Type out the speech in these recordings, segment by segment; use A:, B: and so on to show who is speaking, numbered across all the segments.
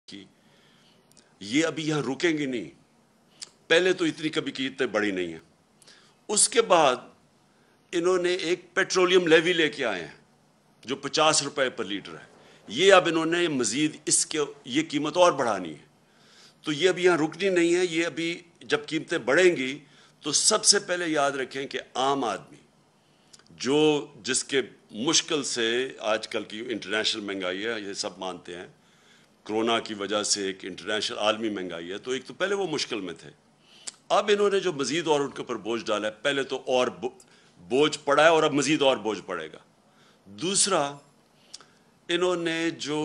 A: کی، یہ ابھی یہاں رکیں گی نہیں. پہلے تو اتنی کبھی قیمتیں بڑی نہیں ہیں. اس کے بعد انہوں نے ایک پیٹرولیم لیوی لے کے آئے ہیں جو 50 روپے پر لیٹر ہے. یہ اب انہوں نے مزید اس کے یہ قیمت اور بڑھانی ہے. تو یہ ابھی یہاں رکنی نہیں ہے. یہ ابھی جب قیمتیں بڑھیں گی تو سب سے پہلے یاد رکھیں کہ عام آدمی جس کے مشکل سے آج کل کی انٹرنیشنل مہنگائی ہے، یہ سب مانتے ہیں کرونا کی وجہ سے ایک انٹرنیشنل عالمی مہنگائی ہے، تو ایک تو پہلے وہ مشکل میں تھے. اب انہوں نے جو مزید اور ان کے اوپر بوجھ ڈالا ہے، پہلے تو اور بوجھ پڑا ہے اور اب مزید اور بوجھ پڑے گا. دوسرا، انہوں نے جو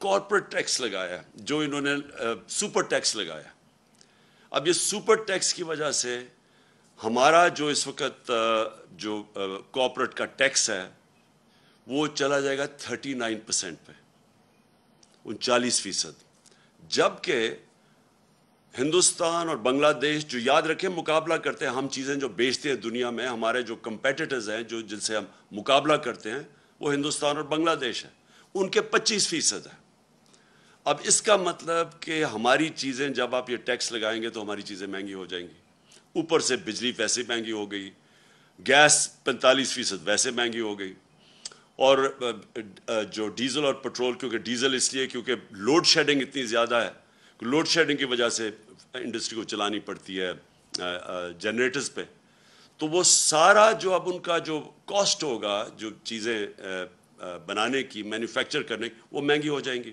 A: کارپوریٹ ٹیکس لگایا، جو انہوں نے سپر ٹیکس لگایا، اب یہ سپر ٹیکس کی وجہ سے ہمارا جو اس وقت جو کارپوریٹ کا ٹیکس ہے وہ چلا جائے گا 39% پہ، 39%. جبکہ ہندوستان اور بنگلہ دیش جو یاد رکھیں مقابلہ کرتے ہیں، ہم چیزیں جو بیچتے ہیں دنیا میں، ہمارے جو کمپیٹیٹرز ہیں جن سے ہم مقابلہ کرتے ہیں وہ ہندوستان اور بنگلہ دیش ہے، ان کے 25% ہے. اب اس کا مطلب کہ ہماری چیزیں جب آپ یہ ٹیکس لگائیں گے تو ہماری چیزیں مہنگی ہو جائیں گی. اوپر سے بجلی ویسے مہنگی ہو گئی، گیس 45% ویسے مہنگی ہو گئی، اور جو ڈیزل اور پٹرول، کیونکہ ڈیزل اس لیے کیونکہ لوڈ شیڈنگ اتنی زیادہ ہے، لوڈ شیڈنگ کی وجہ سے انڈسٹری کو چلانی پڑتی ہے جنریٹرز پہ، تو وہ سارا جو اب ان کا جو کاسٹ ہوگا جو چیزیں بنانے کی، مینوفیکچر کرنے کی، وہ مہنگی ہو جائیں گی.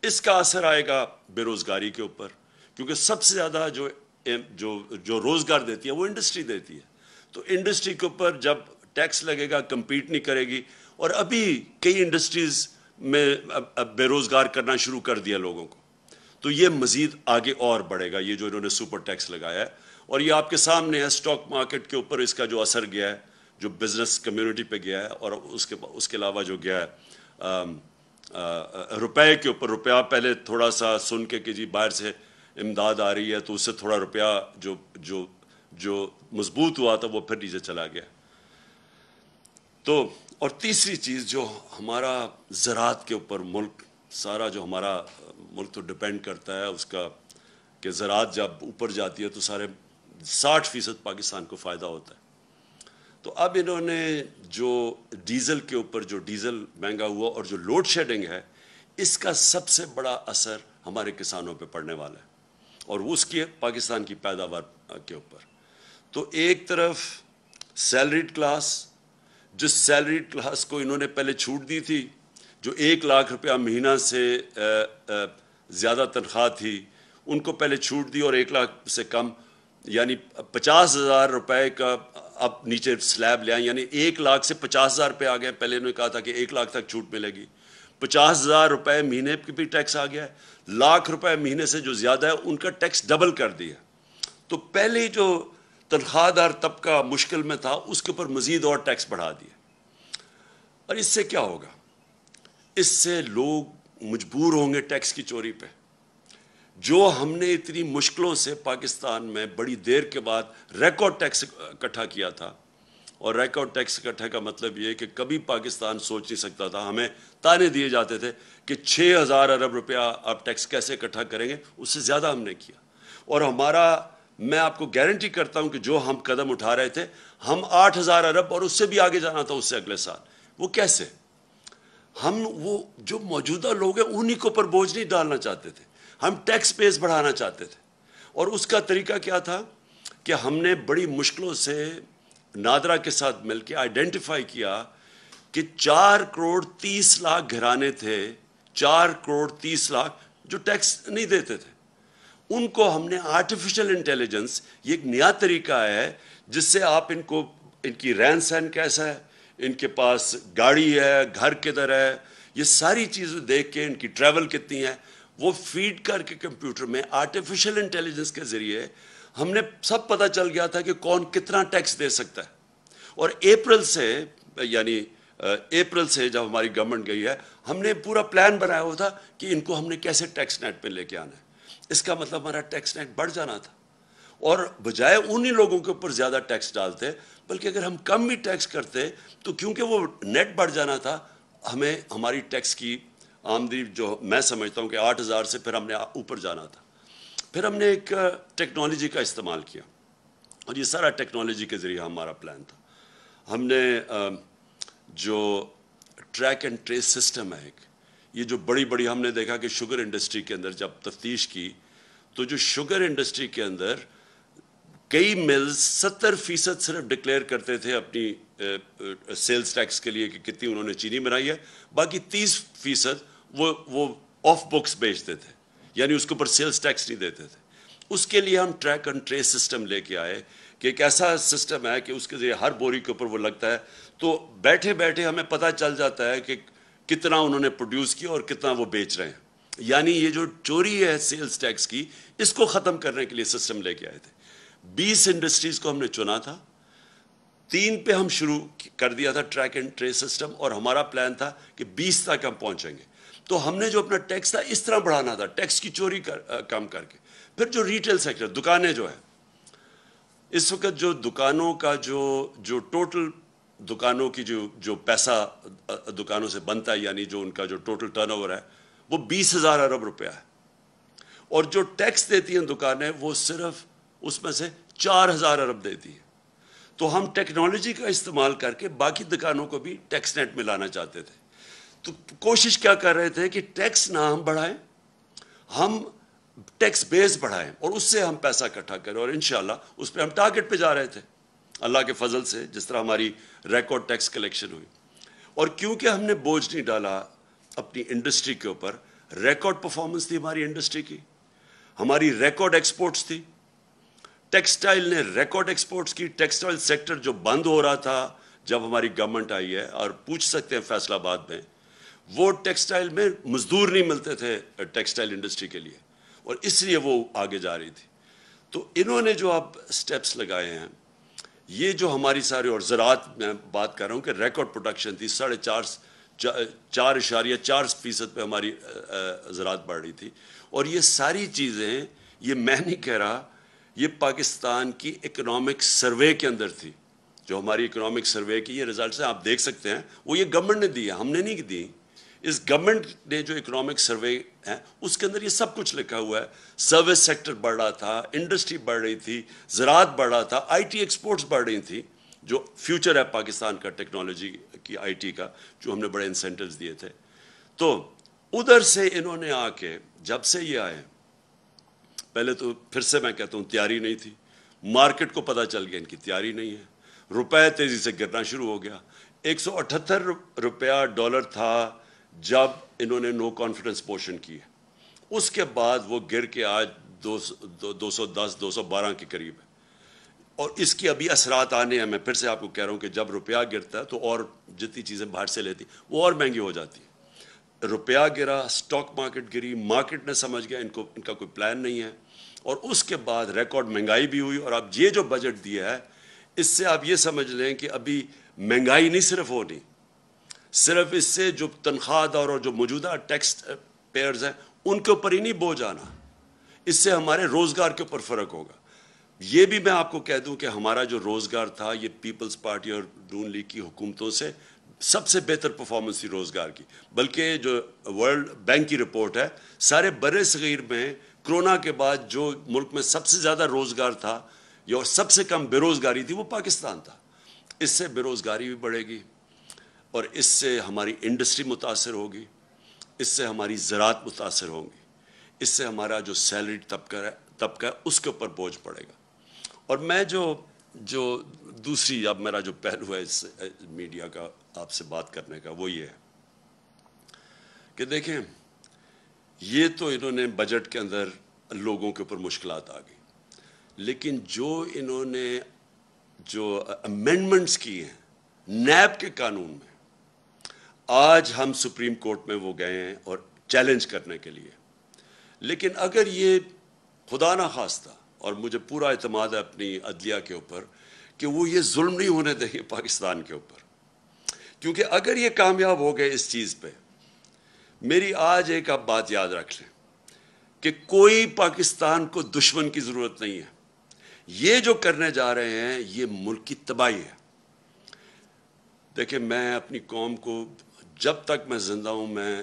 A: اس کا اثر آئے گا بے روزگاری کے اوپر، کیونکہ سب سے زیادہ جو روزگار دیتی ہے وہ انڈسٹری دیتی ہے. تو انڈسٹری کے اوپر جب ٹیکس لگے گا کمپیٹ نہیں کرے گی. اور ابھی کئی انڈسٹریز میں بے روزگار کرنا شروع کر دیا لوگوں کو، تو یہ مزید آگے اور بڑھے گا یہ جو انہوں نے سپر ٹیکس لگایا ہے. اور یہ آپ کے سامنے ہے اسٹاک مارکیٹ کے اوپر اس کا جو اثر گیا ہے، جو بزنس کمیونٹی پہ گیا ہے، اور اس کے علاوہ جو گیا ہے روپے کے اوپر. روپیہ پہلے تھوڑا سا سن کے کہ جی باہر سے امداد آ رہی ہے تو اس سے تھوڑا روپیہ جو مضبوط ہوا تھا وہ پھر نیچے چلا گیا. تو اور تیسری چیز جو ہمارا زراعت کے اوپر ملک سارا، جو ہمارا ملک تو ڈپینڈ کرتا ہے اس کا کہ زراعت جب اوپر جاتی ہے تو سارے 60% پاکستان کو فائدہ ہوتا ہے. تو اب انہوں نے جو ڈیزل کے اوپر جو ڈیزل مہنگا ہوا اور جو لوڈ شیڈنگ ہے، اس کا سب سے بڑا اثر ہمارے کسانوں پہ پڑنے والا ہے اور اس کے پاکستان کی پیداوار کے اوپر. تو ایک طرف سیلریڈ کلاس، جس سیلریڈ کلاس کو انہوں نے پہلے چھوٹ دی تھی، جو 1 لاکھ روپیہ مہینہ سے زیادہ تنخواہ تھی ان کو پہلے چھوٹ دی، اور 1 لاکھ سے کم یعنی 50,000 روپے کا اب نیچے سلیب لے آئیں، یعنی 1 لاکھ سے 50,000 پہ آ گئے. پہلے انہوں نے کہا تھا کہ 1 لاکھ تک چھوٹ ملے گی. 50,000 روپے مہینے کی بھی ٹیکس آ گیا ہے. 1,00,000 روپے مہینے سے جو زیادہ ہے ان کا ٹیکس ڈبل کر دیا. تو پہلے جو تنخواہ دار طبقہ مشکل میں تھا اس کے اوپر مزید اور ٹیکس بڑھا دیا. اور اس سے کیا ہوگا؟ اس سے لوگ مجبور ہوں گے ٹیکس کی چوری پہ. جو ہم نے اتنی مشکلوں سے پاکستان میں بڑی دیر کے بعد ریکارڈ ٹیکس اکٹھا کیا تھا، اور ریکارڈ ٹیکس اکٹھا کا مطلب یہ کہ کبھی پاکستان سوچ نہیں سکتا تھا. ہمیں تانے دیے جاتے تھے کہ 6,000 ارب روپیہ آپ ٹیکس کیسے اکٹھا کریں گے، اس سے زیادہ ہم نے کیا. اور میں آپ کو گارنٹی کرتا ہوں کہ جو ہم قدم اٹھا رہے تھے، ہم 8,000 ارب اور اس سے بھی آگے جانا تھا اس سے اگلے سال. وہ کیسے؟ ہم وہ جو موجودہ لوگ ہیں انہی کے اوپر بوجھ نہیں ڈالنا چاہتے تھے، ہم ٹیکس بیس بڑھانا چاہتے تھے. اور اس کا طریقہ کیا تھا کہ ہم نے بڑی مشکلوں سے نادرا کے ساتھ مل کے آئیڈینٹیفائی کیا کہ 4 کروڑ 30 لاکھ گھرانے تھے، 4 کروڑ 30 لاکھ جو ٹیکس نہیں دیتے تھے. ان کو ہم نے آرٹیفیشل انٹیلیجنس، یہ ایک نیا طریقہ ہے جس سے آپ ان کی رہن سہن کیسا ہے، ان کے پاس گاڑی ہے، گھر کدھر ہے، یہ ساری چیزیں دیکھ کے ان کی ٹریول کتنی ہے، وہ فیڈ کر کے کمپیوٹر میں آرٹیفیشل انٹیلیجنس کے ذریعے ہم نے سب پتہ چل گیا تھا کہ کون کتنا ٹیکس دے سکتا ہے. اور اپریل سے جب ہماری گورنمنٹ گئی ہے، ہم نے پورا پلان بنایا ہوا تھا کہ ان کو ہم نے کیسے ٹیکس نیٹ پہ لے کے آنا ہے. اس کا مطلب ہمارا ٹیکس نیٹ بڑھ جانا تھا، اور بجائے انہی لوگوں کے اوپر زیادہ ٹیکس ڈالتے، بلکہ اگر ہم کم بھی ٹیکس کرتے تو کیونکہ وہ نیٹ بڑھ جانا تھا، ہماری ٹیکس کی آمدنی جو میں سمجھتا ہوں کہ 8,000 سے پھر ہم نے اوپر جانا تھا. پھر ہم نے ایک ٹیکنالوجی کا استعمال کیا اور یہ سارا ٹیکنالوجی کے ذریعے ہمارا پلان تھا. ہم نے جو ٹریک اینڈ ٹریس سسٹم ہے ایک، یہ جو بڑی ہم نے دیکھا کہ شوگر انڈسٹری کے اندر جب تفتیش کی تو جو شوگر انڈسٹری کے اندر کئی ملز 70% صرف ڈکلیئر کرتے تھے اپنی سیلز ٹیکس کے لیے کہ کتنی انہوں نے چینی بنائی ہے، باقی 30% وہ آف بکس بیچتے تھے، یعنی اس کے اوپر سیلز ٹیکس نہیں دیتے تھے. اس کے لیے ہم ٹریک اینڈ ٹریس سسٹم لے کے آئے کہ ایک ایسا سسٹم ہے کہ اس کے ذریعے ہر بوری کے اوپر وہ لگتا ہے، تو بیٹھے بیٹھے ہمیں پتہ چل جاتا ہے کہ کتنا انہوں نے پروڈیوس کیا اور کتنا وہ بیچ رہے ہیں. یعنی یہ جو چوری ہے سیلز ٹیکس کی، اس کو ختم کرنے کے لیے سسٹم لے کے آئے تھے. 20 انڈسٹریز کو ہم نے چنا تھا، 3 پہ ہم شروع کر دیا تھا ٹریک اینڈ ٹریس سسٹم، اور ہمارا پلان تھا کہ 20 تک ہم پہنچیں گے. تو ہم نے جو اپنا ٹیکس تھا اس طرح بڑھانا تھا، ٹیکس کی چوری کم کر کے. پھر جو ریٹیل سیکٹر، دکانیں جو ہیں، اس وقت جو دکانوں کا جو ٹوٹل دکانوں کی جو پیسہ دکانوں سے بنتا ہے، یعنی جو ان کا جو ٹوٹل ٹرن اوور ہے وہ 20,000 ارب روپیہ ہے، اور جو ٹیکس دیتی ہیں دکانیں وہ صرف اس میں سے 4,000 ارب دیتی ہیں. تو ہم ٹیکنالوجی کا استعمال کر کے باقی دکانوں کو بھی ٹیکس نیٹ میں لانا چاہتے تھے. تو کوشش کیا کر رہے تھے کہ ٹیکس نہ ہم بڑھائیں، ہم ٹیکس بیس بڑھائیں اور اس سے ہم پیسہ اکٹھا کریں، اور انشاءاللہ اس پہ ہم ٹارگٹ پہ جا رہے تھے اللہ کے فضل سے، جس طرح ہماری ریکارڈ ٹیکس کلیکشن ہوئی. اور کیونکہ ہم نے بوجھ نہیں ڈالا اپنی انڈسٹری کے اوپر، ریکارڈ پرفارمنس تھی ہماری انڈسٹری کی، ہماری ریکارڈ ایکسپورٹس تھی. ٹیکسٹائل نے ریکارڈ ایکسپورٹس کی. ٹیکسٹائل سیکٹر جو بند ہو رہا تھا جب ہماری گورنمنٹ آئی ہے، اور پوچھ سکتے ہیں فیصل آباد میں، وہ ٹیکسٹائل میں مزدور نہیں ملتے تھے ٹیکسٹائل انڈسٹری کے لیے، اور اس لیے وہ آگے جا رہی تھی. تو انہوں نے جو اب سٹیپس لگائے ہیں، یہ جو ہماری سارے، اور زراعت میں بات کر رہا ہوں کہ ریکارڈ پروڈکشن تھی، 4.4% پہ ہماری زراعت بڑھ رہی تھی. اور یہ ساری چیزیں، یہ میں نہیں کہہ رہا، یہ پاکستان کی اکنامک سروے کے اندر تھی. جو ہماری اکنامک سروے کی یہ رزلٹس ہیں، آپ دیکھ سکتے ہیں، وہ یہ گورنمنٹ نے دی ہے، ہم نے نہیں دی. اس گورنمنٹ نے جو اکنامک سروے ہے اس کے اندر یہ سب کچھ لکھا ہوا ہے. سروس سیکٹر بڑھ رہا تھا، انڈسٹری بڑھ رہی تھی، زراعت بڑھ رہا تھا، آئی ٹی ایکسپورٹس بڑھ رہی تھی، جو فیوچر ہے پاکستان کا ٹیکنالوجی کی، آئی ٹی کا، جو ہم نے بڑے انسینٹیوز دیے تھے. تو ادھر سے انہوں نے آ کے، جب سے یہ آئے، پہلے تو پھر سے میں کہتا ہوں تیاری نہیں تھی، مارکیٹ کو پتہ چل گیا ان کی تیاری نہیں ہے، روپے تیزی سے گرنا شروع ہو گیا. 178 روپیہ ڈالر تھا جب انہوں نے نو کانفیڈنس موشن کی ہے، اس کے بعد وہ گر کے آج 210 212 کے قریب ہے. اور اس کی ابھی اثرات آنے ہیں. میں پھر سے آپ کو کہہ رہا ہوں کہ جب روپیہ گرتا ہے تو اور جتنی چیزیں باہر سے لیتی وہ اور مہنگی ہو جاتی ہیں. روپیہ گرا، سٹاک مارکیٹ گری، مارکیٹ نے سمجھ گیا ان کا کوئی پلان نہیں ہے، اور اس کے بعد ریکارڈ مہنگائی بھی ہوئی. اور اب یہ جو بجٹ دیا ہے، اس سے آپ یہ سمجھ لیں کہ ابھی مہنگائی نہیں صرف ہونی، صرف اس سے جو تنخواہ دار اور جو موجودہ ٹیکس پیئرز ہیں ان کے اوپر ہی نہیں بوجھ آنا، اس سے ہمارے روزگار کے اوپر فرق ہوگا. یہ بھی میں آپ کو کہہ دوں کہ ہمارا جو روزگار تھا، یہ پیپلز پارٹی اور نون لیگ کی حکومتوں سے سب سے بہتر پرفارمنس تھی روزگار کی. بلکہ جو ورلڈ بینک کی رپورٹ ہے، سارے بر صغیر میں کرونا کے بعد جو ملک میں سب سے زیادہ روزگار تھا یا سب سے کم بے روزگاری تھی، وہ پاکستان تھا. اس سے بے روزگاری بھی بڑھے گی، اور اس سے ہماری انڈسٹری متاثر ہوگی، اس سے ہماری زراعت متاثر ہوگی، اس سے ہمارا جو سیلری طبقہ ہے اس کے اوپر بوجھ پڑے گا. اور میں جو دوسری، اب میرا جو پہلو ہے اس میڈیا کا آپ سے بات کرنے کا، وہ یہ ہے کہ دیکھیں، یہ تو انہوں نے بجٹ کے اندر لوگوں کے اوپر مشکلات آ گئی، لیکن جو انہوں نے جو امینڈمنٹس کی ہیں نیب کے قانون میں، آج ہم سپریم کورٹ میں وہ گئے ہیں اور چیلنج کرنے کے لیے. لیکن اگر یہ خدا نہ خواستہ، اور مجھے پورا اعتماد ہے اپنی عدلیہ کے اوپر کہ وہ یہ ظلم نہیں ہونے دیں گے پاکستان کے اوپر، کیونکہ اگر یہ کامیاب ہو گئے اس چیز پہ، میری آج ایک آپ بات یاد رکھ لیں کہ کوئی پاکستان کو دشمن کی ضرورت نہیں ہے. یہ جو کرنے جا رہے ہیں یہ ملک کی تباہی ہے. دیکھیں، میں اپنی قوم کو، جب تک میں زندہ ہوں، میں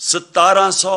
A: 1700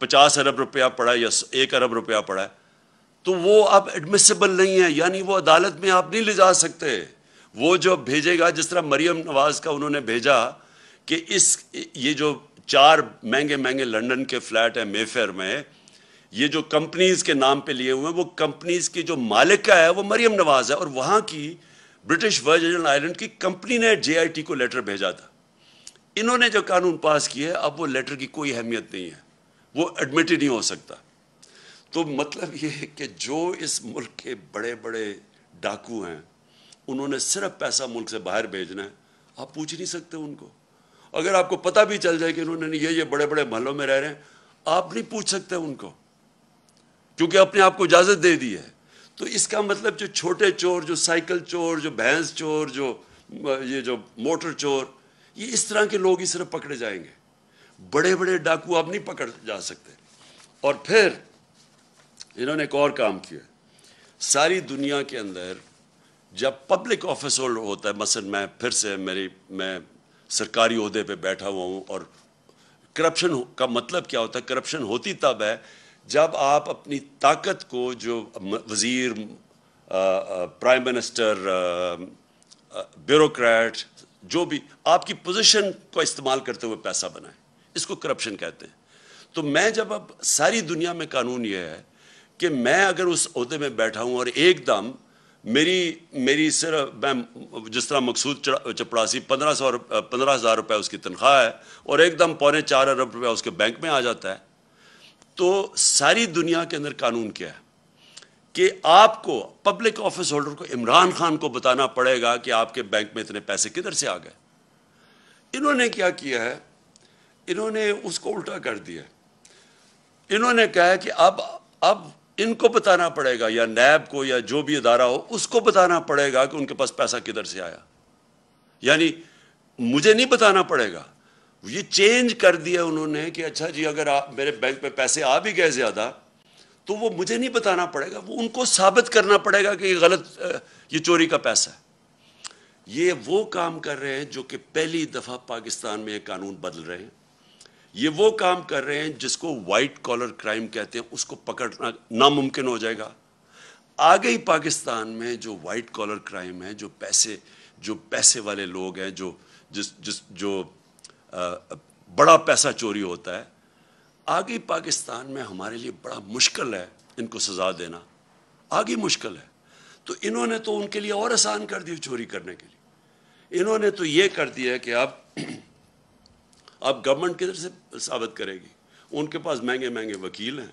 A: 50 ارب روپیہ پڑا ہے یا 1 ارب روپیہ پڑا ہے تو وہ اب ایڈمیسیبل نہیں ہے، یعنی وہ عدالت میں آپ نہیں لے جا سکتے. وہ جو بھیجے گا، جس طرح مریم نواز کا انہوں نے بھیجا کہ یہ جو 4 مہنگے مہنگے لنڈن کے فلیٹ ہیں مے فیئر میں، یہ جو کمپنیز کے نام پہ لیے ہوئے ہیں، وہ کمپنیز کی جو مالک ہے وہ مریم نواز ہے، اور وہاں کی برٹش ورجن آئلینڈ کی کمپنی نے JIT کو لیٹر بھیجا تھا. انہوں نے جو قانون پاس کیا ہے، اب وہ لیٹر کی کوئی اہمیت نہیں ہے، وہ ایڈمٹ ہی نہیں ہو سکتا. تو مطلب یہ ہے کہ جو اس ملک کے بڑے بڑے ڈاکو ہیں، انہوں نے صرف پیسہ ملک سے باہر بھیجنا ہے. آپ پوچھ نہیں سکتے ان کو. اگر آپ کو پتہ بھی چل جائے کہ انہوں نے یہ بڑے بڑے محلوں میں رہ رہے ہیں، آپ نہیں پوچھ سکتے ان کو، کیونکہ اپنے آپ کو اجازت دے دی ہے. تو اس کا مطلب جو چھوٹے چور، جو سائیکل چور، جو بھینس چور، یہ جو موٹر چور، یہ اس طرح کے لوگ ہی صرف پکڑے جائیں گے. بڑے بڑے ڈاکو آپ نہیں پکڑ جا سکتے. اور پھر انہوں نے ایک اور کام کیا. ساری دنیا کے اندر جب پبلک آفس ہولڈر ہوتا ہے، مثلا میں سرکاری عہدے پہ بیٹھا ہوا ہوں، اور کرپشن کا مطلب کیا ہوتا ہے؟ کرپشن ہوتی تب ہے جب آپ اپنی طاقت کو، جو وزیر، پرائم منسٹر، بیوروکریٹ، جو بھی آپ کی پوزیشن کو استعمال کرتے ہوئے پیسہ بنائیں. اس کو کرپشن کہتے ہیں. تو میں جب اب ساری دنیا میں قانون یہ ہے کہ میں اگر اس عہدے میں بیٹھا ہوں اور ایک دم میری صرف میں جس طرح مقصود چپڑاسی 15,000 روپے اس کی تنخواہ ہے، اور ایک دم 4.25 ارب روپے اس کے بینک میں آ جاتا ہے، تو ساری دنیا کے اندر قانون کیا ہے کہ آپ کو، پبلک آفس ہولڈر کو، عمران خان کو بتانا پڑے گا کہ آپ کے بینک میں اتنے پیسے کدھر سے آ گئے. انہوں نے کیا کیا ہے؟ انہوں نے اس کو الٹا کر دیا. انہوں نے کہا کہ اب ان کو بتانا پڑے گا، یا نیب کو، یا جو بھی ادارہ ہو، اس کو بتانا پڑے گا کہ ان کے پاس پیسہ کدھر سے آیا. یعنی مجھے نہیں بتانا پڑے گا. یہ چینج کر دیا انہوں نے کہ اچھا جی، اگر میرے بینک میں پیسے آ بھی گئے زیادہ تو وہ مجھے نہیں بتانا پڑے گا، وہ ان کو ثابت کرنا پڑے گا کہ یہ غلط، یہ چوری کا پیسہ ہے. یہ وہ کام کر رہے ہیں جو کہ پہلی دفعہ پاکستان میں یہ قانون بدل رہے ہیں. یہ وہ کام کر رہے ہیں جس کو وائٹ کالر کرائم کہتے ہیں، اس کو پکڑنا ناممکن ہو جائے گا. آگے ہی پاکستان میں جو وائٹ کالر کرائم ہے، جو پیسے والے لوگ ہیں، جو بڑا پیسہ چوری ہوتا ہے، آگے پاکستان میں ہمارے لیے بڑا مشکل ہے ان کو سزا دینا، آگے مشکل ہے. تو انہوں نے تو ان کے لیے اور آسان کر دی چوری کرنے کے لیے. انہوں نے تو یہ کر دیا کہ اب گورنمنٹ کدھر سے ثابت کرے گی؟ ان کے پاس مہنگے مہنگے وکیل ہیں،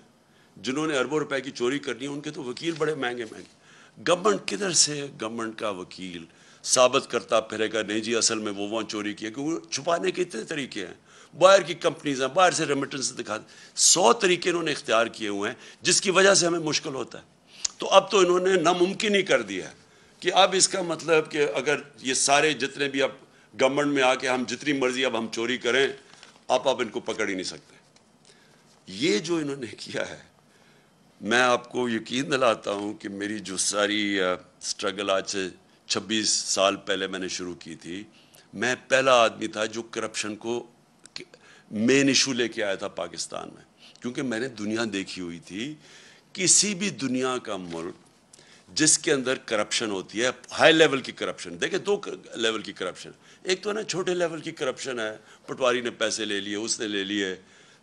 A: جنہوں نے اربوں روپے کی چوری کرنی ہے، ان کے تو وکیل بڑے مہنگے مہنگے. گورنمنٹ کدھر سے، گورنمنٹ کا وکیل ثابت کرتا پھرے گا نہیں جی اصل میں وہ وہاں چوری کی ہے، کیونکہ چھپانے کے اتنے طریقے ہیں. باہر کی کمپنیز ہیں، باہر سے ریمیٹنس دکھا، 100 طریقے انہوں نے اختیار کیے ہوئے ہیں، جس کی وجہ سے ہمیں مشکل ہوتا ہے. تو اب تو انہوں نے ناممکن ہی کر دیا ہے کہ اب اس کا مطلب کہ اگر یہ سارے جتنے بھی اب گورنمنٹ میں آ کے ہم جتنی مرضی اب ہم چوری کریں، آپ ان کو پکڑ ہی نہیں سکتے. یہ جو انہوں نے کیا ہے، میں آپ کو یقین دلاتا ہوں کہ میری جو ساری سٹرگل آج سے 26 سال پہلے میں نے شروع کی تھی، میں پہلا آدمی تھا جو کرپشن کو مین ایشو لے کے آیا تھا پاکستان میں. کیونکہ میں نے دنیا دیکھی ہوئی تھی، کسی بھی دنیا کا ملک جس کے اندر کرپشن ہوتی ہے، ہائی لیول کی کرپشن، دیکھیں 2 لیول کی کرپشن. ایک تو نا چھوٹے لیول کی کرپشن ہے، پٹواری نے پیسے لے لیے، اس نے لے لیے،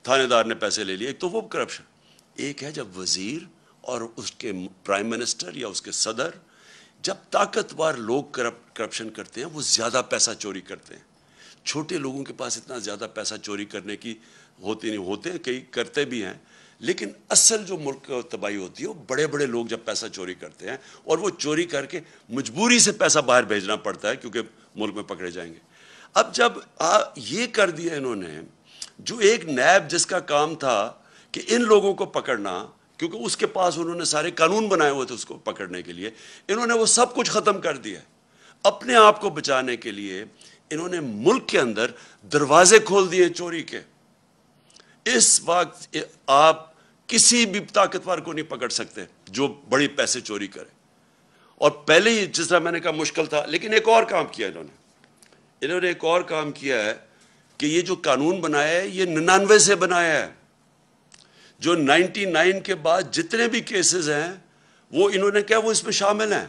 A: تھانے دار نے پیسے لے لیے، ایک تو وہ کرپشن. ایک ہے جب وزیر اور اس کے پرائم منسٹر یا اس کے صدر، جب طاقتور لوگ کرپشن کرتے ہیں، وہ زیادہ پیسہ چوری کرتے ہیں. چھوٹے لوگوں کے پاس اتنا زیادہ پیسہ چوری کرنے کی نہیں ہوتے، کئی کرتے بھی ہیں، لیکن اصل جو ملک کا تباہی ہوتی ہے وہ بڑے بڑے لوگ جب پیسہ چوری کرتے ہیں، اور وہ چوری کر کے مجبوری سے پیسہ باہر بھیجنا پڑتا ہے کیونکہ ملک میں پکڑے جائیں گے. اب جب یہ کر دیا انہوں نے، جو ایک نیب جس کا کام تھا کہ ان لوگوں کو پکڑنا، کیونکہ اس کے پاس انہوں نے سارے قانون بنائے ہوئے تھے اس کو پکڑنے کے لیے، انہوں نے وہ سب کچھ ختم کر دیا. اپنے آپ کو بچانے کے لیے انہوں نے ملک کے اندر دروازے کھول دیے چوری کے. اس وقت آپ کسی بھی طاقتور کو نہیں پکڑ سکتے جو بڑی پیسے چوری کرے. اور پہلے ہی جس طرح میں نے کہا مشکل تھا، لیکن ایک اور کام کیا انہوں نے ایک اور کام کیا ہے کہ یہ جو قانون بنایا ہے یہ 99 سے بنایا ہے. جو 99 کے بعد جتنے بھی کیسز ہیں وہ انہوں نے کیا وہ اس میں شامل ہیں.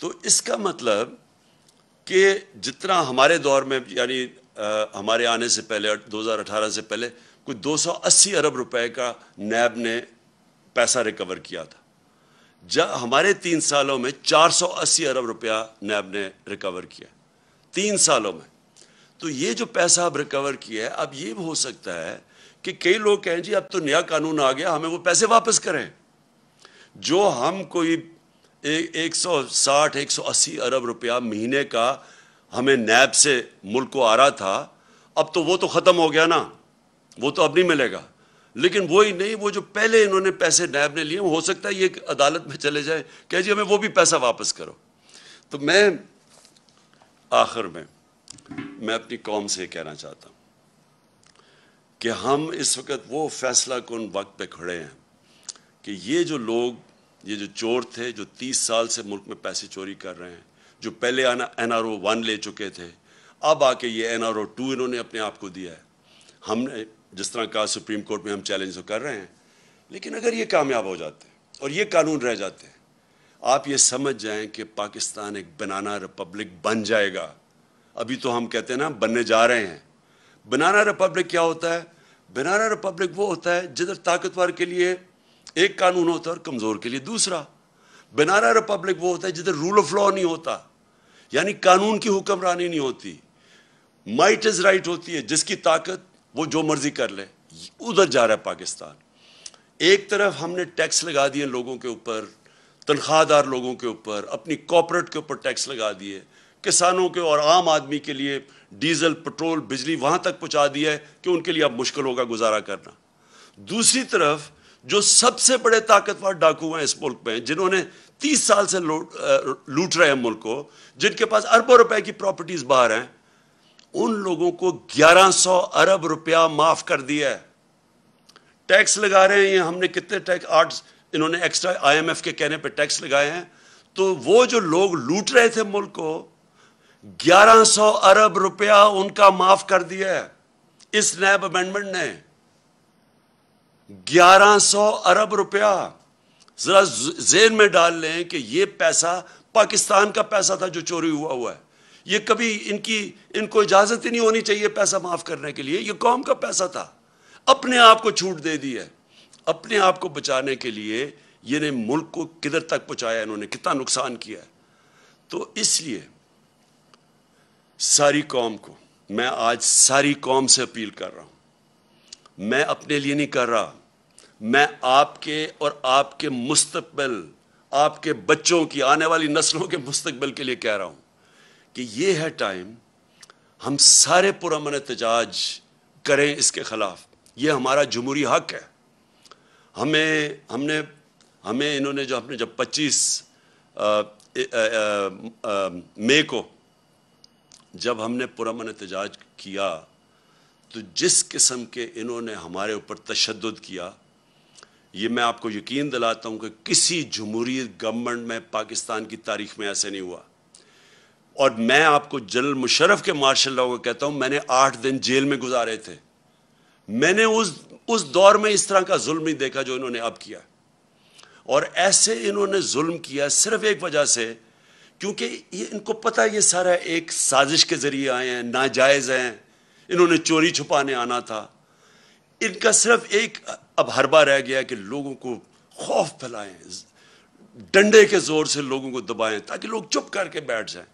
A: تو اس کا مطلب کہ جتنا ہمارے دور میں یعنی ہمارے آنے سے پہلے 2018 سے پہلے کوئی 280 ارب روپے کا نیب نے پیسہ ریکور کیا تھا. ہمارے 3 سالوں میں 480 ارب روپیہ نیب نے ریکور کیا 3 سالوں میں. تو یہ جو پیسہ اب ریکور کیا ہے اب یہ ہو سکتا ہے کہ کئی لوگ کہیں جی اب تو نیا قانون آ گیا ہمیں وہ پیسے واپس کریں. جو ہم کوئی 160-180 ارب روپیہ مہینے کا ہمیں نیب سے ملک کو آ رہا تھا اب تو وہ تو ختم ہو گیا نا, وہ تو اب نہیں ملے گا. لیکن وہی نہیں, وہ جو پہلے انہوں نے پیسے نیب نے لیے ہو سکتا ہے یہ عدالت میں چلے جائیں کہ جی ہمیں وہ بھی پیسہ واپس کرو. تو میں آخر میں اپنی قوم سے کہنا چاہتا ہوں کہ ہم اس وقت وہ فیصلہ کن وقت پہ کھڑے ہیں کہ یہ جو لوگ, یہ جو چور تھے جو 30 سال سے ملک میں پیسے چوری کر رہے ہیں, جو پہلے NRO 1 لے چکے تھے, اب آ کے یہ NRO 2 انہوں نے اپنے آپ کو دیا ہے. ہم نے جس طرح کہا سپریم کورٹ میں ہم چیلنج تو کر رہے ہیں, لیکن اگر یہ کامیاب ہو جاتے ہیں اور یہ قانون رہ جاتے ہیں, آپ یہ سمجھ جائیں کہ پاکستان ایک بنانا ریپبلک بن جائے گا. ابھی تو ہم کہتے ہیں نا بننے جا رہے ہیں. بنانا ریپبلک کیا ہوتا ہے؟ بنانا ریپبلک وہ ہوتا ہے جدھر طاقتور کے لیے ایک قانون ہوتا ہے اور کمزور کے لیے دوسرا. بنانا ریپبلک وہ ہوتا ہے جدھر رول آف لا نہیں ہوتا, یعنی قانون کی حکمرانی نہیں ہوتی, مائٹ از رائٹ ہوتی ہے, جس کی طاقت وہ جو مرضی کر لے. ادھر جا رہا ہے پاکستان. ایک طرف ہم نے ٹیکس لگا دیے لوگوں کے اوپر, تنخواہ دار لوگوں کے اوپر, اپنی کارپوریٹ کے اوپر ٹیکس لگا دیے, کسانوں کے اور عام آدمی کے لیے ڈیزل پٹرول بجلی وہاں تک پہنچا دیا ہے کہ ان کے لیے اب مشکل ہوگا گزارا کرنا. دوسری طرف جو سب سے بڑے طاقتور ڈاکو ہیں اس ملک میں, جنہوں نے 30 سال سے لوٹ رہے ہیں ملک کو, جن کے پاس اربوں روپے کی پراپرٹیز باہر ہیں, ان لوگوں کو 1100 ارب روپیہ معاف کر دیا ہے. ٹیکس لگا رہے ہیں ہم نے کتنے ٹیکس 8 انہوں نے ایکسٹرا IMF کے کہنے پہ ٹیکس لگائے ہیں. تو وہ جو لوگ لوٹ رہے تھے ملک کو 1100 ارب روپیہ ان کا معاف کر دیا ہے اس نیب امینڈمنٹ نے. 1100 ارب روپیہ. ذرا ذہن میں ڈال لیں کہ یہ پیسہ پاکستان کا پیسہ تھا جو چوری ہوا ہے. یہ کبھی ان کو اجازت ہی نہیں ہونی چاہیے پیسہ معاف کرنے کے لیے. یہ قوم کا پیسہ تھا, اپنے آپ کو چھوٹ دے دی ہے. اپنے آپ کو بچانے کے لیے یہ نے ملک کو کدھر تک پہنچایا, انہوں نے کتنا نقصان کیا ہے. تو اس لیے ساری قوم کو میں آج ساری قوم سے اپیل کر رہا ہوں. میں اپنے لیے نہیں کر رہا, میں آپ کے اور آپ کے مستقبل, آپ کے بچوں کی, آنے والی نسلوں کے مستقبل کے لیے کہہ رہا ہوں کہ یہ ہے ٹائم ہم سارے پرامن احتجاج کریں اس کے خلاف. یہ ہمارا جمہوری حق ہے. ہمیں انہوں نے جب 25 مئی کو جب ہم نے پرامن احتجاج کیا تو جس قسم کے انہوں نے ہمارے اوپر تشدد کیا, یہ میں آپ کو یقین دلاتا ہوں کہ کسی جمہوریت گورنمنٹ میں پاکستان کی تاریخ میں ایسے نہیں ہوا. اور میں آپ کو جنرل مشرف کے مارشل لاء کو کہتا ہوں, میں نے 8 دن جیل میں گزارے تھے. میں نے اس دور میں اس طرح کا ظلم نہیں دیکھا جو انہوں نے اب کیا. اور ایسے انہوں نے ظلم کیا صرف ایک وجہ سے, کیونکہ ان کو پتہ یہ سارا ایک سازش کے ذریعے آئے ہیں, ناجائز ہیں, انہوں نے چوری چھپانے آنا تھا. ان کا صرف ایک اب حربہ رہ گیا کہ لوگوں کو خوف پھیلائیں, ڈنڈے کے زور سے لوگوں کو دبائیں تاکہ لوگ چپ کر کے بیٹھ جائیں,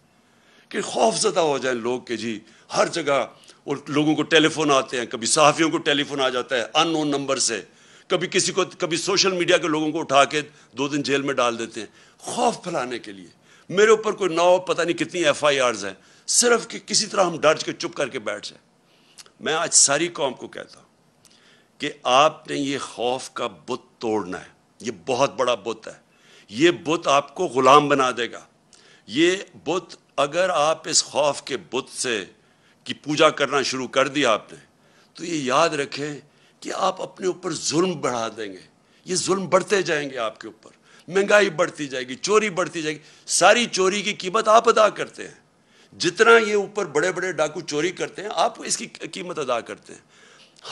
A: کہ خوف زدہ ہو جائیں لوگ کہ جی ہر جگہ. اور لوگوں کو ٹیلی فون آتے ہیں, کبھی صحافیوں کو ٹیلی فون آ جاتا ہے ان نون نمبر سے, کبھی سوشل میڈیا کے لوگوں کو اٹھا کے 2 دن جیل میں ڈال دیتے ہیں خوف پھیلانے کے لیے. میرے اوپر کوئی 9 پتہ نہیں کتنی FIRs ہیں, صرف کہ کسی طرح ہم ڈر کے چپ کر کے بیٹھ جائیں. میں آج ساری قوم کو کہتا ہوں کہ آپ نے یہ خوف کا بت توڑنا ہے. یہ بہت بڑا بت ہے. یہ بت آپ کو غلام بنا دے گا. یہ بت, اگر آپ اس خوف کے بت سے کی پوجا کرنا شروع کر دیا آپ نے, تو یہ یاد رکھیں کہ آپ اپنے اوپر ظلم بڑھا دیں گے. یہ ظلم بڑھتے جائیں گے آپ کے اوپر, مہنگائی بڑھتی جائے گی, چوری بڑھتی جائے گی. ساری چوری کی قیمت آپ ادا کرتے ہیں. جتنا یہ اوپر بڑے بڑے ڈاکو چوری کرتے ہیں آپ اس کی قیمت ادا کرتے ہیں.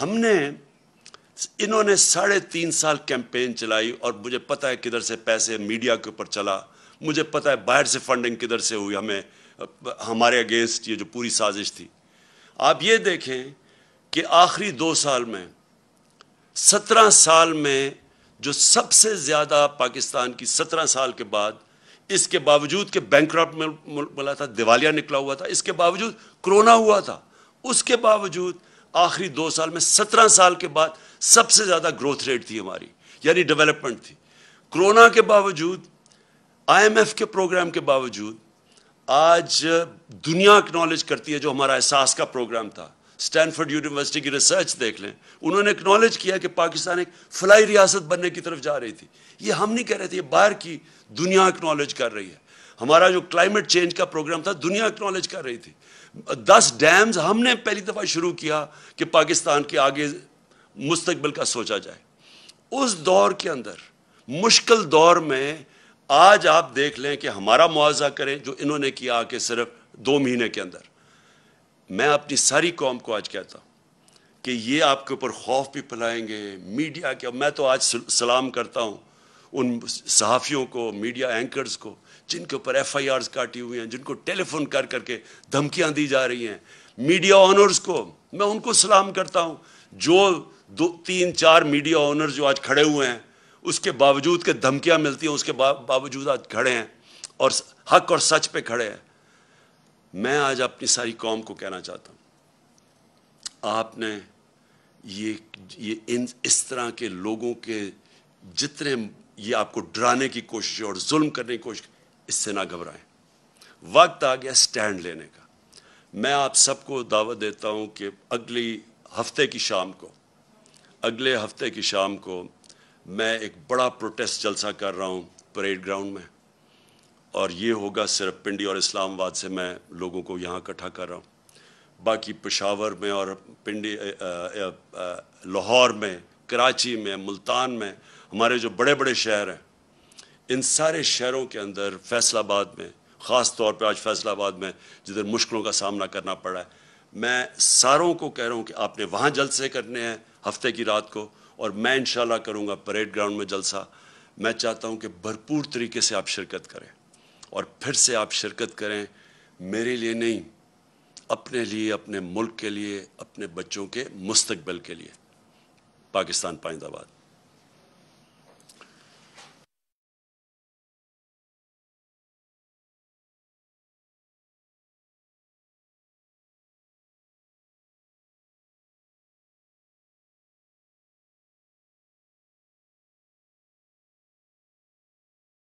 A: ہم نے انہوں نے 3.5 سال کیمپین چلائی اور مجھے پتہ ہے کدھر سے پیسے میڈیا کے اوپر چلا، مجھے پتہ ہے باہر سے فنڈنگ کدھر سے ہوئی ہمارے اگینسٹ یہ جو پوری سازش تھی۔ آپ یہ دیکھیں کہ آخری 2 سال میں 17 سال میں جو سب سے زیادہ پاکستان کی 17 سال کے بعد، اس کے باوجود کہ بینکرپٹ ملا تھا، دیوالیہ نکلا ہوا تھا، اس کے باوجود کرونا ہوا تھا، اس کے باوجود آخری 2 سال میں 17 سال کے بعد سب سے زیادہ گروتھ ریٹ تھی ہماری، یعنی ڈیولپمنٹ تھی۔ کرونا کے باوجود، آئی ایم ایف کے پروگرام کے باوجود آج دنیا اکنالج کرتی ہے جو ہمارا احساس کا پروگرام تھا۔ اسٹینفورڈ یونیورسٹی کی ریسرچ دیکھ لیں، انہوں نے اکنالج کیا کہ پاکستان ایک فلاحی ریاست بننے کی طرف جا رہی تھی۔ یہ ہم نہیں کہہ رہے تھے، یہ باہر کی دنیا اکنالج کر رہی ہے۔ ہمارا جو کلائمیٹ چینج کا پروگرام تھا، دنیا اکنالج کر رہی تھی۔ 10 ڈیمز ہم نے پہلی دفعہ شروع کیا کہ پاکستان کے آگے مستقبل کا سوچا جائے۔ اس دور کے اندر، مشکل دور میں، آج آپ دیکھ لیں کہ ہمارا معاوضہ کریں جو انہوں نے کیا کہ صرف 2 مہینے کے اندر۔ میں اپنی ساری قوم کو آج کہتا ہوں کہ یہ آپ کے اوپر خوف بھی پلائیں گے، میڈیا کے۔ میں تو آج سلام کرتا ہوں ان صحافیوں کو، میڈیا اینکرز کو، جن کے اوپر ایف آئی آرز کاٹی ہوئی ہیں، جن کو ٹیلی فون کر کر کے دھمکیاں دی جا رہی ہیں، میڈیا آنرز کو میں ان کو سلام کرتا ہوں، جو 2-3-4 میڈیا آنرز جو آج کھڑے ہوئے ہیں، اس کے باوجود کہ دھمکیاں ملتی ہیں، اس کے باوجود آج کھڑے ہیں اور حق اور سچ پہ کھڑے ہیں۔ میں آج اپنی ساری قوم کو کہنا چاہتا ہوں، آپ نے اس طرح کے لوگوں کے جتنے یہ آپ کو ڈرانے کی کوشش اور ظلم کرنے کی کوشش، اس سے نہ گھبرائیں۔ وقت آ گیا سٹینڈ لینے کا۔ میں آپ سب کو دعوت دیتا ہوں کہ اگلے ہفتے کی شام کو میں ایک بڑا پروٹیسٹ جلسہ کر رہا ہوں پریڈ گراؤنڈ میں، اور یہ ہوگا صرف پنڈی اور اسلام آباد سے میں لوگوں کو یہاں اکٹھا کر رہا ہوں۔ باقی پشاور میں اور پنڈی، لاہور میں، کراچی میں، ملتان میں، ہمارے جو بڑے بڑے شہر ہیں، ان سارے شہروں کے اندر، فیصل آباد میں خاص طور پہ، آج فیصل آباد میں جدھر مشکلوں کا سامنا کرنا پڑا ہے، میں ساروں کو کہہ رہا ہوں کہ آپ نے وہاں جلسے کرنے ہیں ہفتے کی رات کو، اور میں انشاءاللہ کروں گا پریڈ گراؤنڈ میں جلسہ۔ میں چاہتا ہوں کہ بھرپور طریقے سے آپ شرکت کریں، اور پھر سے آپ شرکت کریں، میرے لیے نہیں، اپنے لیے، اپنے ملک کے لیے، اپنے بچوں کے مستقبل کے لیے۔ پاکستان پائندہ باد۔